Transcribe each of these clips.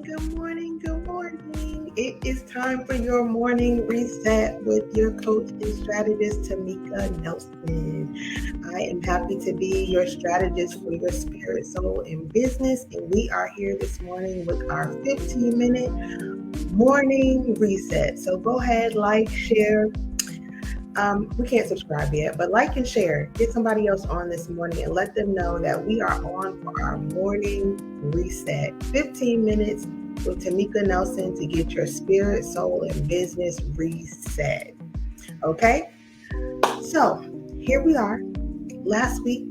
good morning, good morning. It is time for your morning reset with your coach and strategist, Tameeka Nelson. I am happy to be your strategist for your spirit, soul, and business. And we are here this morning with our 15-minute morning reset. So go ahead, like, share. We can't subscribe yet, but like and share. Get somebody else on this morning and let them know that we are on for our morning reset. 15 minutes with Tameeka Nelson to get your spirit, soul, and business reset. Okay? So here we are. Last week,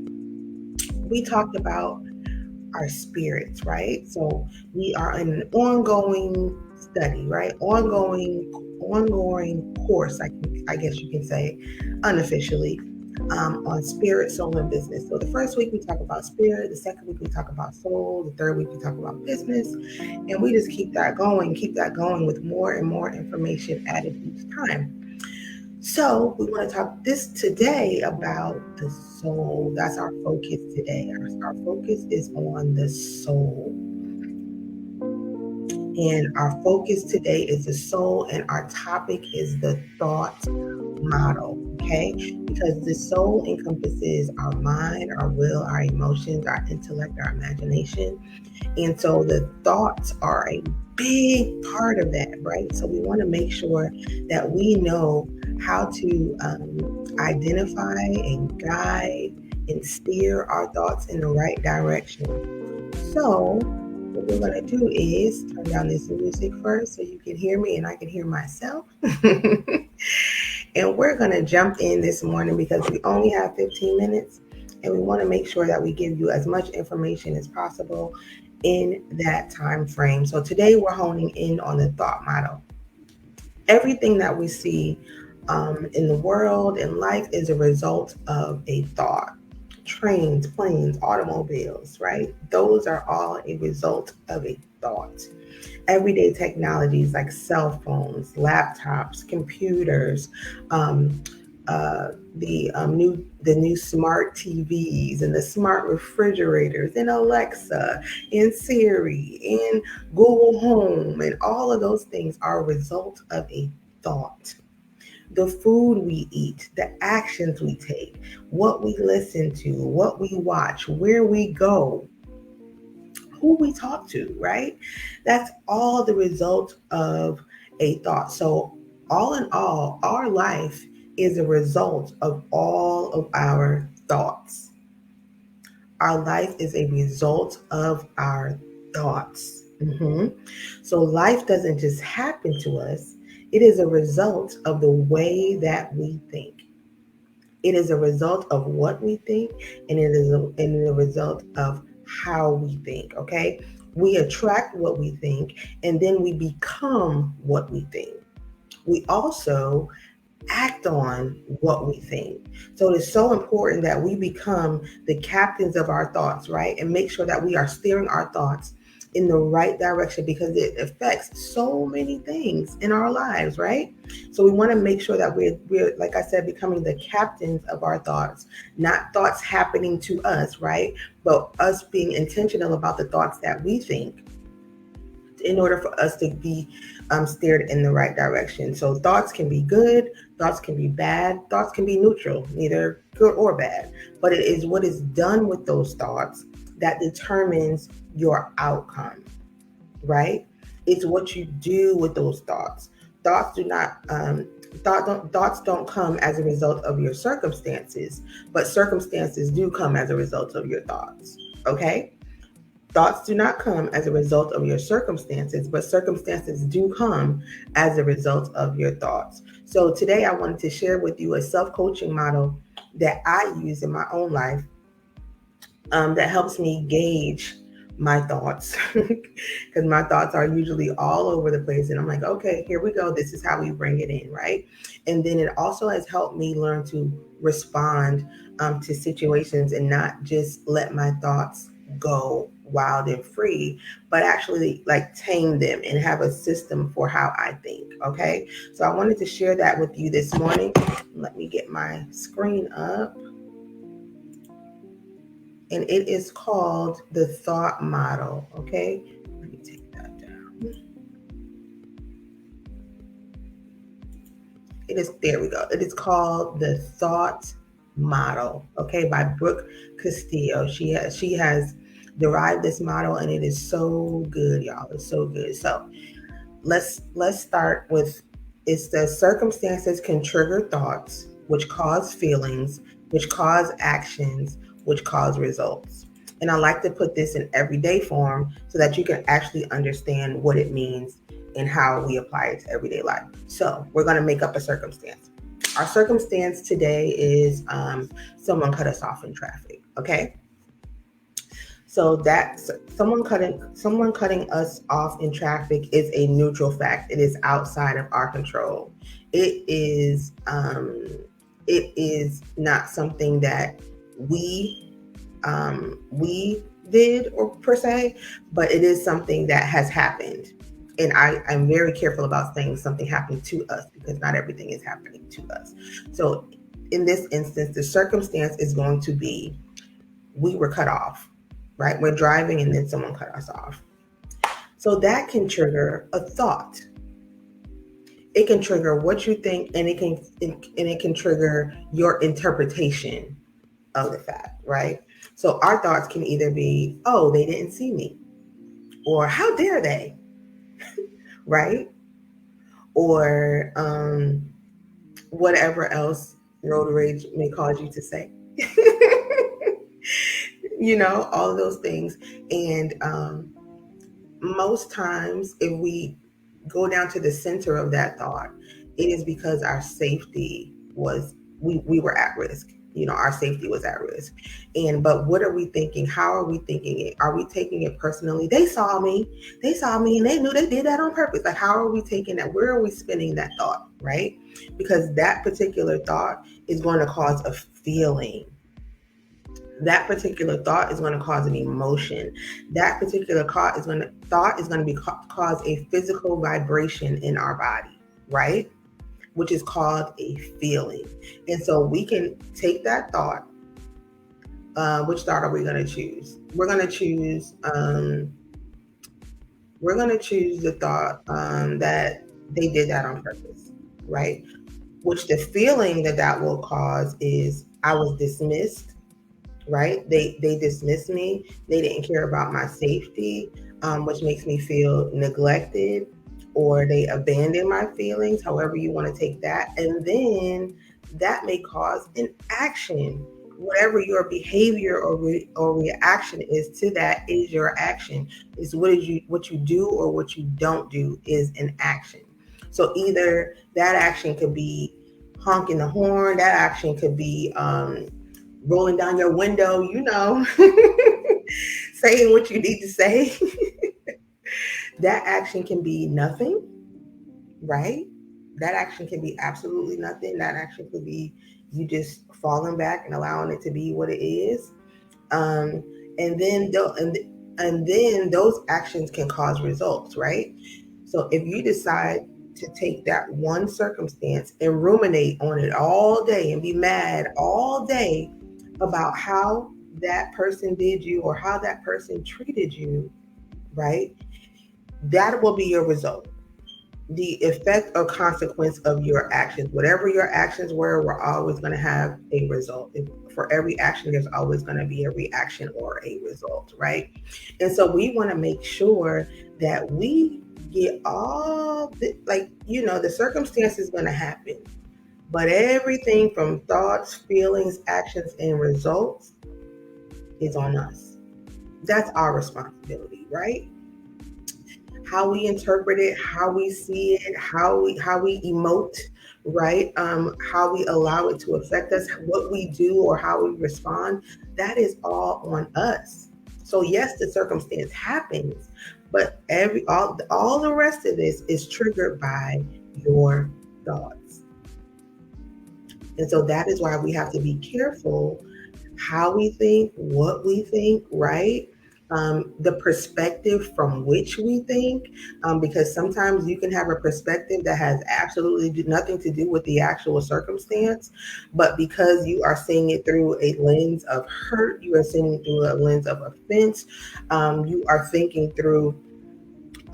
we talked about our spirits, right? So we are in an ongoing study, right? Ongoing course, I guess you can say, unofficially, on spirit, soul, and business. So the first week we talk about spirit, the second week we talk about soul, the third week we talk about business, and we just keep that going with more and more information added each time. So we want to talk this today about the soul. That's our focus today. Our focus is on the soul. And our focus today is the soul, and our topic is the thought model, okay? Because the soul encompasses our mind, our will, our emotions, our intellect, our imagination. And so the thoughts are a big part of that, right? So we want to make sure that we know how to identify and guide and steer our thoughts in the right direction. So what we're going to do is turn down this music first so you can hear me and I can hear myself. And we're going to jump in this morning because we only have 15 minutes and we want to make sure that we give you as much information as possible in that time frame. So today we're honing in on the thought model. Everything that we see in the world and life is a result of a thought. Trains, planes, automobiles, right? Those are all a result of a thought. Everyday technologies like cell phones, laptops, computers, the new smart TVs and the smart refrigerators and Alexa and Siri and Google Home and all of those things are a result of a thought. The food we eat, the actions we take, what we listen to, what we watch, where we go, who we talk to, right? That's all the result of a thought. So, all in all, our life is a result of all of our thoughts. Our life is a result of our thoughts. So, life doesn't just happen to us, it is a result of the way that we think. It is a result of what we think, and it is a result of how we think, okay? We attract what we think, and then we become what we think. We also act on what we think. So it is so important that we become the captains of our thoughts, right? And make sure that we are steering our thoughts in the right direction because it affects so many things in our lives, right? So we want to make sure that we're like I said, becoming the captains of our thoughts, not thoughts happening to us, right? But us being intentional about the thoughts that we think in order for us to be steered in the right direction. So thoughts can be good, thoughts can be bad, thoughts can be neutral, neither good or bad. But it is what is done with those thoughts that determines your outcome, right? It's what you do with those thoughts. Thoughts do not thoughts don't come as a result of your circumstances, but circumstances do come as a result of your thoughts. Okay? Thoughts do not come as a result of your circumstances, but circumstances do come as a result of your thoughts. So today I wanted to share with you a self-coaching model that I use in my own life that helps me gauge my thoughts because my thoughts are usually all over the place. And I'm like, okay, here we go. This is how we bring it in, right? And then it also has helped me learn to respond to situations and not just let my thoughts go wild and free, but actually like tame them and have a system for how I think. Okay. So I wanted to share that with you this morning. Let me get my screen up. And it is called the thought model. Okay. Let me take that down. It is, there we go. It is called the Thought Model, okay, by Brooke Castillo. She has derived this model, and it is so good, y'all. It's so good. So let's start with, it's the circumstances can trigger thoughts, which cause feelings, which cause actions, which cause results. And I like to put this in everyday form so that you can actually understand what it means and how we apply it to everyday life. So we're going to make up a circumstance. Our circumstance today is someone cut us off in traffic. Okay, so that someone cutting us off in traffic is a neutral fact. It is outside of our control. It is not something that we did, or per se, but it is something that has happened. And I'm very careful about saying something happened to us, because not everything is happening to us. So in this instance, the circumstance is going to be, we were cut off, right? We're driving and then someone cut us off. So that can trigger a thought. It can trigger what you think, and it can trigger your interpretation of the fact, right? So our thoughts can either be, oh, they didn't see me, or how dare they, right? Or whatever else road rage may cause you to say. All of those things. And most times, if we go down to the center of that thought, it is because our safety was, we were at risk. Our safety was at risk. But what are we thinking? How are we thinking it? Are we taking it personally? They saw me and they knew they did that on purpose. Like, how are we taking that? Where are we spinning that thought, right? Because that particular thought is going to cause a feeling. That particular thought is going to cause an emotion. That particular thought is going to cause a physical vibration in our body, right? Which is called a feeling. And so we can take that thought. Which thought are we going to choose? We're going to choose. The thought that they did that on purpose, right? Which the feeling that will cause is, I was dismissed, right? They dismissed me. They didn't care about my safety, which makes me feel neglected, or they abandoned my feelings, however you want to take that. And then that may cause an action. Whatever your behavior or reaction is to that is your action. Is what you do or what you don't do is an action. So either that action could be honking the horn. That action could be rolling down your window, saying what you need to say. That action can be nothing, right? That action can be absolutely nothing. That action could be you just falling back and allowing it to be what it is. Um, and then those actions can cause results, right? So if you decide to take that one circumstance and ruminate on it all day and be mad all day about how that person did you or how that person treated you, right? That will be your result. The effect or consequence of your actions, whatever your actions were, we're always going to have a result. For every action, there's always going to be a reaction or a result, right? And so we want to make sure that we get all the circumstance is going to happen, but everything from thoughts, feelings, actions, and results is on us. That's our responsibility, right? How we interpret it, how we see it, how we emote, right? How we allow it to affect us, what we do or how we respond, that is all on us. So yes, the circumstance happens, but all the rest of this is triggered by your thoughts. And so that is why we have to be careful how we think, what we think, right? The perspective from which we think, because sometimes you can have a perspective that has absolutely nothing to do with the actual circumstance, but because you are seeing it through a lens of hurt, you are seeing it through a lens of offense, you are thinking through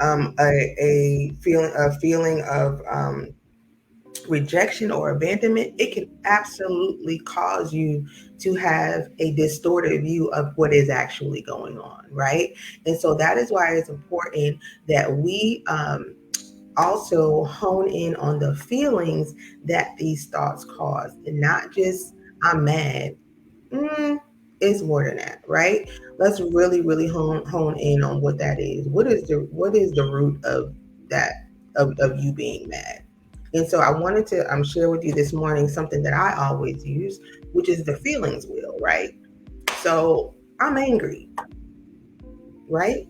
a feeling of rejection or abandonment, it can absolutely cause you to have a distorted view of what is actually going on, right? And so that is why it's important that we also hone in on the feelings that these thoughts cause, and not just I'm mad. Mm, it's more than that, right? Let's really, really hone in on what that is. What is the root of that, of you being mad? And so I wanted to share with you this morning something that I always use, which is the feelings wheel, right? So I'm angry, right?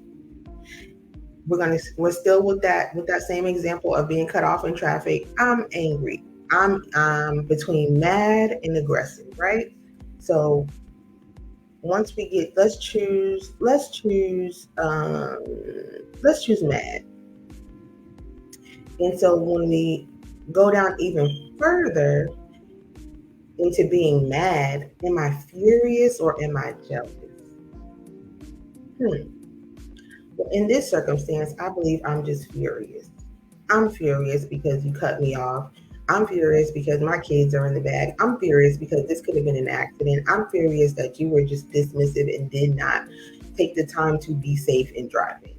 We're still with that same example of being cut off in traffic. I'm angry. I'm between mad and aggressive, right? So once we get, let's choose mad. And so when we go down even further into being mad, am I furious or am I jealous? Hmm. Well, in this circumstance, I believe I'm just furious. I'm furious because you cut me off. I'm furious because my kids are in the bag. I'm furious because this could have been an accident. I'm furious that you were just dismissive and did not take the time to be safe in driving,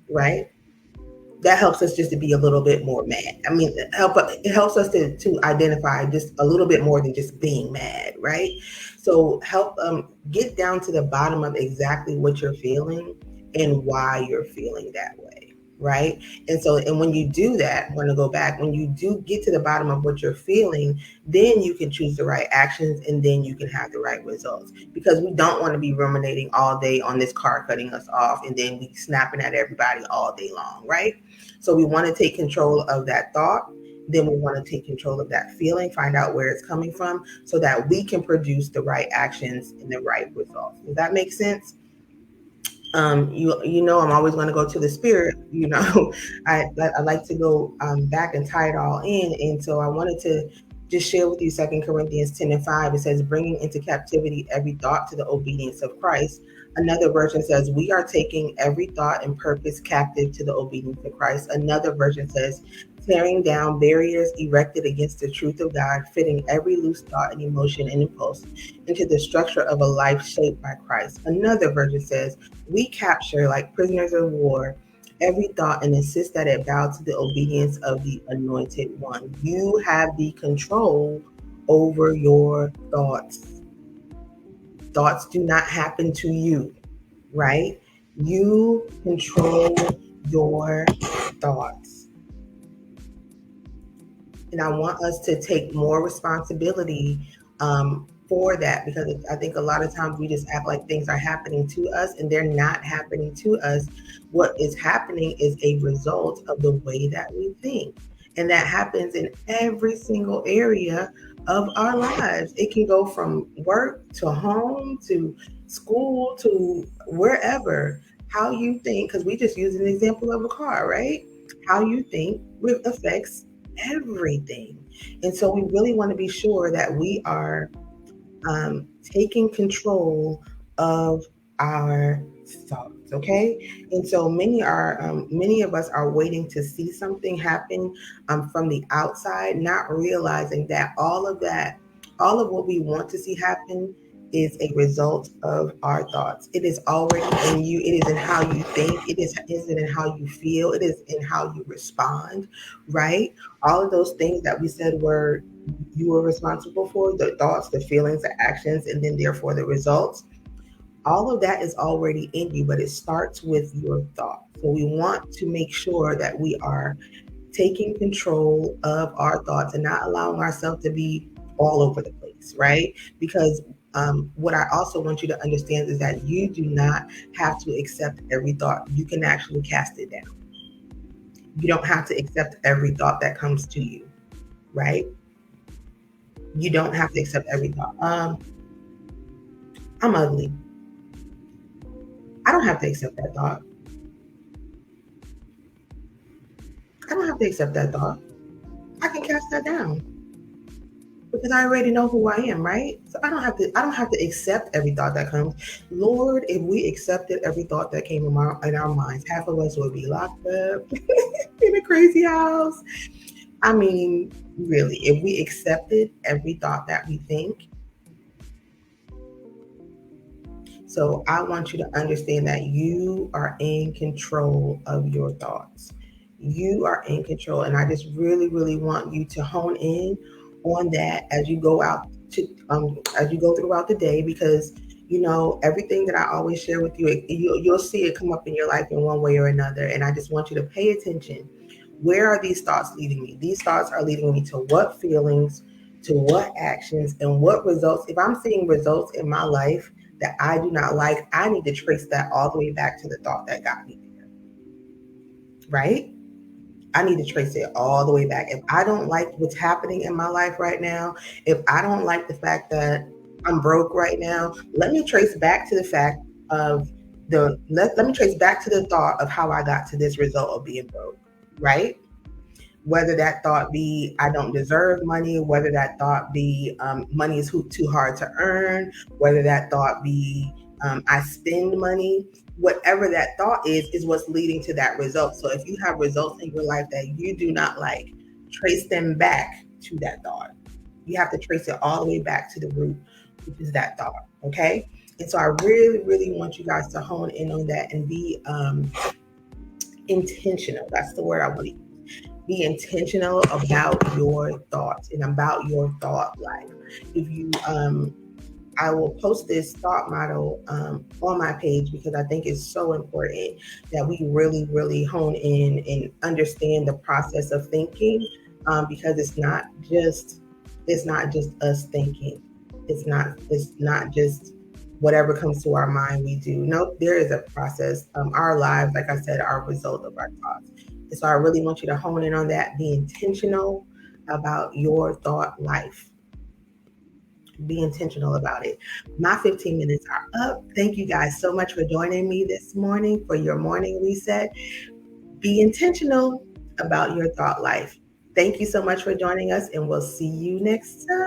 right? That helps us just to be a little bit more mad. I mean, it helps us to identify just a little bit more than just being mad, right? So help get down to the bottom of exactly what you're feeling and why you're feeling that way, right? And when you do that, I'm going to go back. When you do get to the bottom of what you're feeling, then you can choose the right actions and then you can have the right results, because we don't want to be ruminating all day on this car cutting us off and then we snapping at everybody all day long, right? So we want to take control of that thought. Then we want to take control of that feeling, find out where it's coming from so that we can produce the right actions and the right results. Does that make sense? You know, I'm always going to go to the spirit. I like to go back and tie it all in, and so I wanted to just share with you 2 Corinthians 10:5. It says, "Bringing into captivity every thought to the obedience of Christ." Another version says, "We are taking every thought and purpose captive to the obedience of Christ." Another version says, "Tearing down barriers erected against the truth of God, fitting every loose thought and emotion and impulse into the structure of a life shaped by Christ." Another version says, "We capture, like prisoners of war, every thought and insist that it bow to the obedience of the anointed one." You have the control over your thoughts. Thoughts do not happen to you, right? You control your thoughts. And I want us to take more responsibility for that, because I think a lot of times we just act like things are happening to us and they're not happening to us. What is happening is a result of the way that we think. And that happens in every single area of our lives. It can go from work to home to school to wherever. How you think, because we just use an example of a car, right? How you think affects everything. And so we really want to be sure that we are taking control of our thoughts. Okay. And so many of us are waiting to see something happen from the outside, not realizing that all of what we want to see happen is a result of our thoughts. It is already in you. It is in how you think. It is in how you feel. It is in how you respond, right? All of those things that we said were you were responsible for, the thoughts, the feelings, the actions, and then therefore the results. All of that is already in you, but it starts with your thoughts. So we want to make sure that we are taking control of our thoughts and not allowing ourselves to be all over the place, right? Because what I also want you to understand is that you do not have to accept every thought. You can actually cast it down. You don't have to accept every thought that comes to you, right? You don't have to accept every thought. I'm ugly. I don't have to accept that thought. I don't have to accept that thought. I can cast that down because I already know who I am, right? So I don't have to accept every thought that comes. Lord, if we accepted every thought that came in our minds, half of us would be locked up in a crazy house. I mean, really, if we accepted every thought that we think, so I want you to understand that you are in control of your thoughts. You are in control. And I just really, really want you to hone in on that as you go out to as you go throughout the day, because everything that I always share with you, you'll see it come up in your life in one way or another. And I just want you to pay attention. Where are these thoughts leading me? These thoughts are leading me to what feelings, to what actions, and what results. If I'm seeing results in my life that I do not like, I need to trace that all the way back to the thought that got me there, right? I need to trace it all the way back. If I don't like what's happening in my life right now, if I don't like the fact that I'm broke right now, let me trace back to the fact of let me trace back to the thought of how I got to this result of being broke, right? Whether that thought be I don't deserve money, whether that thought be money is too hard to earn, whether that thought be I spend money, whatever that thought is what's leading to that result. So if you have results in your life that you do not like, trace them back to that thought. You have to trace it all the way back to the root, which is that thought. Okay. And so I really, really want you guys to hone in on that and be intentional. That's the word I want to use. Be intentional about your thoughts and about your thought life. If you I will post this thought model on my page, because I think it's so important that we really, really hone in and understand the process of thinking, because it's not just us thinking. It's not just whatever comes to our mind we do. No, there is a process. Our lives, like I said, are a result of our thoughts. And so I really want you to hone in on that. Be intentional about your thought life. Be intentional about it. My 15 minutes are up. Thank you guys so much for joining me this morning for your morning reset. Be intentional about your thought life. Thank you so much for joining us, and we'll see you next time.